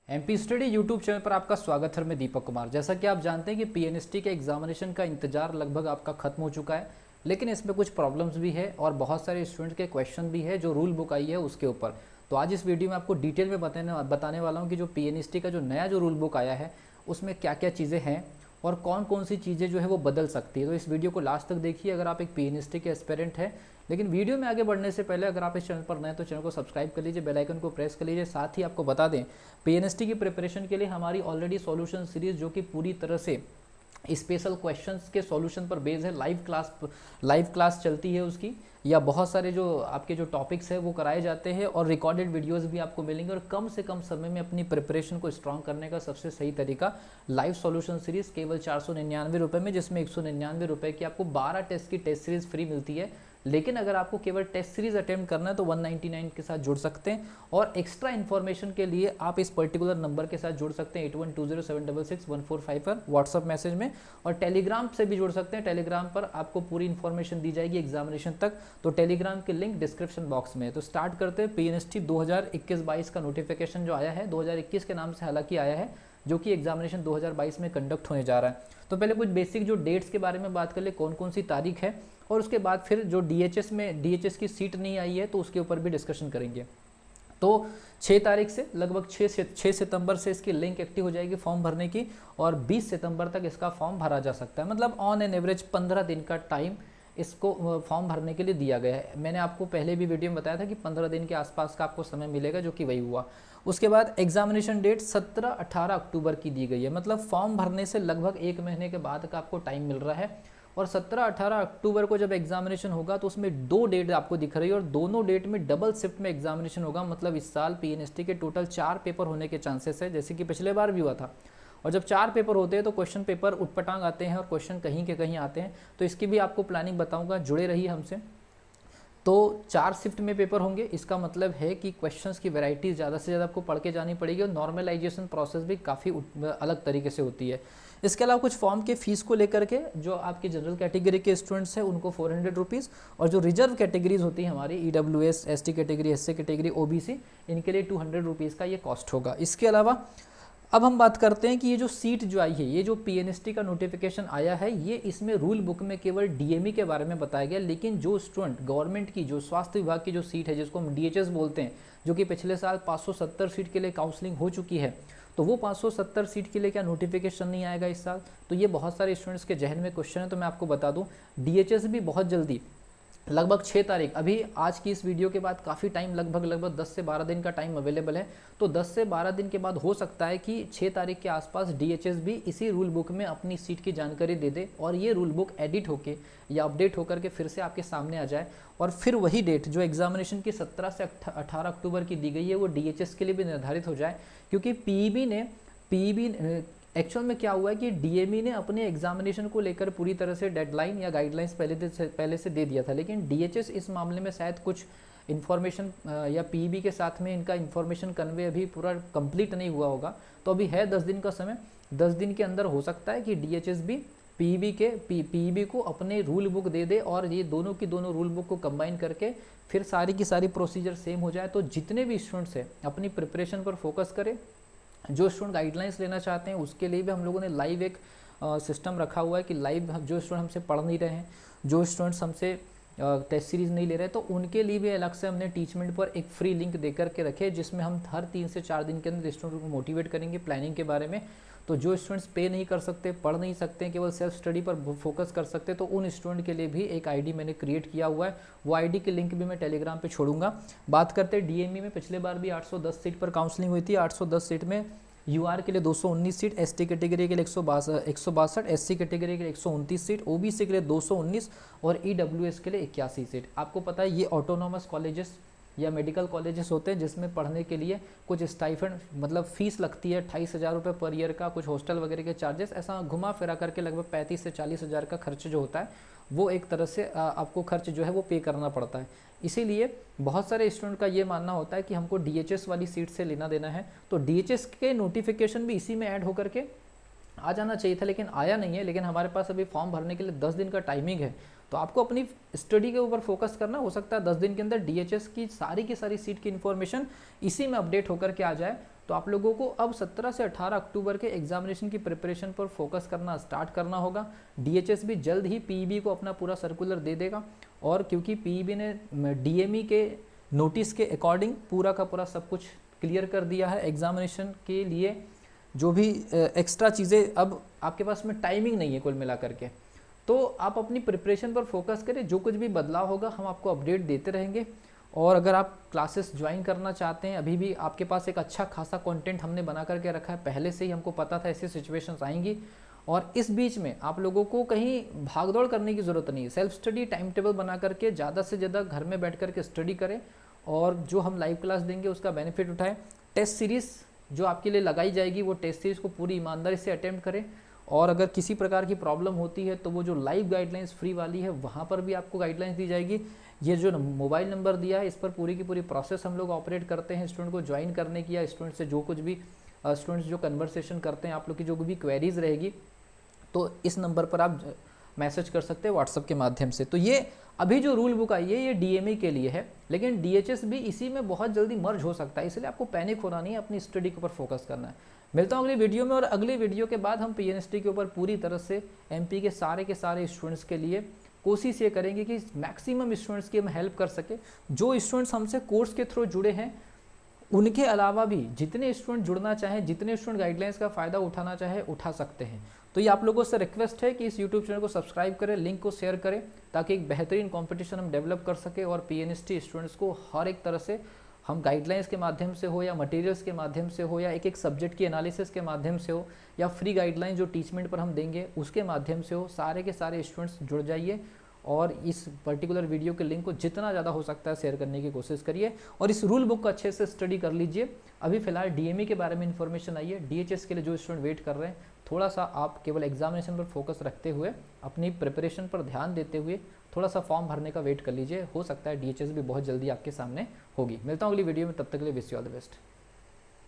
MP study YouTube channel पर आपका स्वागत है। मैं दीपक कुमार। जैसा कि आप जानते हैं कि पीएनएसटी के एग्जामिनेशन का इंतजार लगभग आपका खत्म हो चुका है, लेकिन इसमें कुछ प्रॉब्लम्स भी है और बहुत सारे स्टूडेंट के क्वेश्चन भी है जो रूल बुक आई है उसके ऊपर। तो आज इस वीडियो में आपको डिटेल में बताने वाला हूँ कि जो पीएनएसटी का जो नया जो रूल बुक आया है उसमें क्या क्या चीज़ें हैं और कौन कौन सी चीज़ें जो है वो बदल सकती है। तो इस वीडियो को लास्ट तक देखिए अगर आप एक पीएनएसटी के एस्पिरेंट हैं। लेकिन वीडियो में आगे बढ़ने से पहले अगर आप इस चैनल पर नए हैं तो चैनल को सब्सक्राइब कर लीजिए, बेल आइकन को प्रेस कर लीजिए। साथ ही आपको बता दें पीएनएसटी की प्रिपरेशन के लिए हमारी ऑलरेडी सॉल्यूशन सीरीज जो कि पूरी तरह से स्पेशल क्वेश्चंस के सॉल्यूशन पर बेस्ड है, लाइव क्लास चलती है उसकी, या बहुत सारे जो आपके जो टॉपिक्स है वो कराए जाते हैं और रिकॉर्डेड वीडियोस भी आपको मिलेंगे। और कम से कम समय में अपनी प्रिपरेशन को स्ट्रॉन्ग करने का सबसे सही तरीका लाइव सॉल्यूशन सीरीज केवल 499 रुपये में, जिसमें 199 रुपये की आपको 12 टेस्ट की टेस्ट सीरीज फ्री मिलती है। लेकिन अगर आपको केवल टेस्ट सीरीज अटेम्प्ट करना है तो 199 के साथ जुड़ सकते हैं और एक्स्ट्रा इन्फॉर्मेशन के लिए आप इस पर्टिकुलर नंबर के साथ जुड़ सकते हैं 8120766145 पर व्हाट्सअप मैसेज में, और टेलीग्राम से भी जुड़ सकते हैं। टेलीग्राम पर आपको पूरी इन्फॉर्मेशन दी जाएगी एग्जामिनेशन तक, तो टेलीग्राम की लिंक डिस्क्रिप्शन बॉक्स में है। तो स्टार्ट करते हैं। पीएनएसटी 2021-22 का नोटिफिकेशन जो आया है 2021 के नाम से हालांकि आया है, जो कि एग्जामिनेशन 2022 में कंडक्ट होने जा रहा है। तो पहले कुछ बेसिक जो डेट्स के बारे में बात कर ले, कौन कौन सी तारीख है, और उसके बाद फिर जो डीएचएस की सीट नहीं आई है तो उसके ऊपर भी डिस्कशन करेंगे। तो 6 तारीख से लगभग 6 सितंबर से इसकी लिंक एक्टिव हो जाएगी फॉर्म भरने की, और 20 सितंबर तक इसका फॉर्म भरा जा सकता है। मतलब ऑन एन एवरेज 15 दिन का टाइम इसको फॉर्म भरने के लिए दिया गया है। मैंने आपको पहले भी वीडियो में बताया था कि 15 दिन के आसपास का आपको समय मिलेगा, जो कि वही हुआ। उसके बाद एग्जामिनेशन डेट 17-18 अक्टूबर की दी गई है। मतलब फॉर्म भरने से लगभग 1 महीने के बाद का आपको टाइम मिल रहा है। और 17-18 अक्टूबर को जब एग्जामिनेशन होगा तो उसमें 2 डेट आपको दिख रही है, और दोनों डेट में डबल शिफ्ट में एग्जामिनेशन होगा। मतलब इस साल पीएनएसटी के टोटल 4 पेपर होने के चांसेस है, जैसे कि पिछले बार भी हुआ था। और जब 4 पेपर होते हैं तो क्वेश्चन पेपर उटपटांग आते हैं और क्वेश्चन कहीं के कहीं आते हैं। तो इसकी भी आपको प्लानिंग बताऊंगा, जुड़े रहिए हमसे। तो 4 शिफ्ट में पेपर होंगे, इसका मतलब है कि क्वेश्चंस की वैरायटी ज़्यादा से ज़्यादा आपको पढ़ के जानी पड़ेगी, और नॉर्मलाइजेशन प्रोसेस भी काफ़ी अलग तरीके से होती है। इसके अलावा कुछ फॉर्म के फीस को लेकर के जो आपकी जनरल कैटेगरी के स्टूडेंट्स हैं उनको 400 रुपीज़, और जो रिजर्व कैटेगरीज होती हैं हमारी EWS, ST category, SC category, OBC, इनके लिए 200 रुपीज़ का ये कॉस्ट होगा। इसके अलावा अब हम बात करते हैं कि ये जो सीट जो आई है, ये जो पीएनएसटी का नोटिफिकेशन आया है, ये इसमें रूल बुक में केवल डीएमई के बारे में बताया गया। लेकिन जो स्टूडेंट गवर्नमेंट की जो स्वास्थ्य विभाग की जो सीट है, जिसको हम डीएचएस बोलते हैं, जो कि पिछले साल 570 सीट के लिए काउंसलिंग हो चुकी है, तो वो 570 सीट के लिए क्या नोटिफिकेशन नहीं आएगा इस साल? तो ये बहुत सारे स्टूडेंट्स के जहन में क्वेश्चन है। तो मैं आपको बता दूं डीएचएस भी बहुत जल्दी लगभग 6 तारीख, अभी आज की इस वीडियो के बाद काफ़ी टाइम, लगभग 10 से 12 दिन का टाइम अवेलेबल है। तो 10 से 12 दिन के बाद हो सकता है कि 6 तारीख के आसपास डीएचएस भी इसी रूल बुक में अपनी सीट की जानकारी दे दे, और ये रूल बुक एडिट होके या अपडेट होकर के फिर से आपके सामने आ जाए, और फिर वही डेट जो एग्जामिनेशन की 17 से 18 अक्टूबर की दी गई है वो डीएचएस के लिए भी निर्धारित हो जाए। क्योंकि पीईबी एक्चुअल में क्या हुआ है कि डीएमई ने अपने एग्जामिनेशन को लेकर पूरी तरह से डेडलाइन या गाइडलाइंस पहले से दे दिया था, लेकिन डीएचएस इस मामले में शायद कुछ इन्फॉर्मेशन या पीईबी के साथ में इनका इन्फॉर्मेशन कन्वे अभी पूरा कंप्लीट नहीं हुआ होगा। तो अभी है 10 दिन का समय, 10 दिन के अंदर हो सकता है कि डीएचएस भी पीईबी को अपने रूल बुक दे दे, और ये दोनों की दोनों रूल बुक को कंबाइन करके फिर सारी की सारी प्रोसीजर सेम हो जाए। तो जितने भी स्टूडेंट्स हैं अपनी प्रिपरेशन पर फोकस करें। जो स्टूडेंट गाइडलाइंस लेना चाहते हैं उसके लिए भी हम लोगों ने लाइव एक सिस्टम रखा हुआ है कि लाइव जो स्टूडेंट हमसे पढ़ नहीं रहे हैं, जो स्टूडेंट्स हमसे टेस्ट सीरीज नहीं ले रहे, तो उनके लिए भी अलग से हमने टीचमेंट पर एक फ्री लिंक दे करके रखे, जिसमें हम हर 3 से 4 दिन के अंदर स्टूडेंट को मोटिवेट करेंगे प्लानिंग के बारे में। तो जो स्टूडेंट्स पे नहीं कर सकते, पढ़ नहीं सकते, केवल सेल्फ स्टडी पर फोकस कर सकते, तो उन स्टूडेंट के लिए भी एक आईडी मैंने क्रिएट किया हुआ है। वो आईडी की लिंक भी मैं टेलीग्राम पे छोड़ूंगा। बात करते हैं डीएमई में, पिछले बार भी 810 सीट पर काउंसलिंग हुई थी। 810 सीट में यूआर के लिए 219 सीट, एसटी कैटेगरी के लिए 162, एससी कैटेगरी के लिए 129 सीट, ओबीसी के लिए 219 और ईडब्ल्यूएस के लिए 81 सीट। आपको पता है ये ऑटोनॉमस कॉलेजेस या मेडिकल कॉलेजेस होते हैं जिसमें पढ़ने के लिए कुछ स्टाइफंड मतलब फीस लगती है 28,000 रुपये पर ईयर का, कुछ हॉस्टल वगैरह के चार्जेस, ऐसा घुमा फिरा करके लगभग 35 से 40,000 का खर्च जो होता है वो एक तरह से आपको खर्च जो है वो पे करना पड़ता है। इसीलिए बहुत सारे स्टूडेंट का ये मानना होता है कि हमको डीएचएस वाली सीट से लेना देना है, तो डीएचएस के नोटिफिकेशन भी इसी में ऐड होकर के आ जाना चाहिए था, लेकिन आया नहीं है। लेकिन हमारे पास अभी फॉर्म भरने के लिए 10 दिन का टाइमिंग है, तो आपको अपनी स्टडी के ऊपर फोकस करना। हो सकता है 10 दिन के अंदर डीएचएस की सारी सीट की इन्फॉर्मेशन इसी में अपडेट होकर के आ जाए, तो आप लोगों को अब 17 से 18 अक्टूबर के एग्जामिनेशन की प्रिपरेशन पर फोकस करना स्टार्ट करना होगा। DHS भी जल्द ही PEB को अपना पूरा सर्कुलर दे देगा, और क्योंकि PEB ने DME के नोटिस के अकॉर्डिंग पूरा का पूरा सब कुछ क्लियर कर दिया है एग्जामिनेशन के लिए, जो भी एक्स्ट्रा चीज़ें अब आपके पास में टाइमिंग नहीं है कुल मिला करके। तो आप अपनी प्रिपरेशन पर फोकस करें, जो कुछ भी बदलाव होगा हम आपको अपडेट देते रहेंगे। और अगर आप क्लासेस ज्वाइन करना चाहते हैं, अभी भी आपके पास एक अच्छा खासा कंटेंट हमने बना करके रखा है, पहले से ही हमको पता था ऐसी सिचुएशंस आएंगी, और इस बीच में आप लोगों को कहीं भागदौड़ करने की ज़रूरत नहीं है। सेल्फ स्टडी टाइम टेबल बना करके ज़्यादा से ज़्यादा घर में बैठ करके स्टडी करें, और जो हम लाइव क्लास देंगे उसका बेनिफिट उठाएं। टेस्ट सीरीज़ जो आपके लिए लगाई जाएगी वो टेस्ट सीरीज़ को पूरी ईमानदारी से अटेम्प्ट करें, और अगर किसी प्रकार की प्रॉब्लम होती है तो वो जो लाइव गाइडलाइंस फ्री वाली है वहाँ पर भी आपको गाइडलाइंस दी जाएगी। ये जो मोबाइल नंबर दिया है इस पर पूरी की पूरी प्रोसेस हम लोग ऑपरेट करते हैं स्टूडेंट को ज्वाइन करने की, या स्टूडेंट से जो कुछ भी स्टूडेंट्स जो कन्वर्सेशन करते हैं, आप लोग की जो भी क्वेरीज रहेगी तो इस नंबर पर आप मैसेज कर सकते हैं व्हाट्सएप के माध्यम से। तो ये अभी जो रूल बुक आई है ये DME के लिए है, लेकिन DHS भी इसी में बहुत जल्दी मर्ज हो सकता है, इसलिए आपको पैनिक होना नहीं है, अपनी स्टडी के ऊपर फोकस करना है। मिलता हूँ अगली वीडियो में, और अगली वीडियो के बाद हम PNST के ऊपर पूरी तरह से MP के सारे स्टूडेंट्स के लिए कोशिश ये करेंगे कि मैक्सिमम स्टूडेंट्स की हम हेल्प कर सके। जो स्टूडेंट्स हमसे कोर्स के थ्रू जुड़े हैं उनके अलावा भी जितने स्टूडेंट जुड़ना चाहें, जितने स्टूडेंट गाइडलाइंस का फ़ायदा उठाना चाहे उठा सकते हैं। तो ये आप लोगों से रिक्वेस्ट है कि इस यूट्यूब चैनल को सब्सक्राइब करें, लिंक को शेयर करें, ताकि एक बेहतरीन कंपटीशन हम डेवलप कर सके, और PNST स्टूडेंट्स को हर एक तरह से हम गाइडलाइंस के माध्यम से हो, या मटेरियल्स के माध्यम से हो, या एक एक सब्जेक्ट की एनालिसिस के माध्यम से हो, या फ्री गाइडलाइन जो टीचमेंट पर हम देंगे उसके माध्यम से हो, सारे के सारे स्टूडेंट्स जुड़ जाइए, और इस पर्टिकुलर वीडियो के लिंक को जितना ज़्यादा हो सकता है शेयर करने की कोशिश करिए, और इस रूल बुक को अच्छे से स्टडी कर लीजिए। अभी फिलहाल DME के बारे में इन्फॉर्मेशन आई है, DHS के लिए जो स्टूडेंट वेट कर रहे हैं, थोड़ा सा आप केवल एग्जामिनेशन पर फोकस रखते हुए, अपनी प्रिपरेशन पर ध्यान देते हुए थोड़ा सा फॉर्म भरने का वेट कर लीजिए, हो सकता है DHS भी बहुत जल्दी आपके सामने होगी। मिलता हूँ अगली वीडियो में, तब तक के लिए wish you all the best.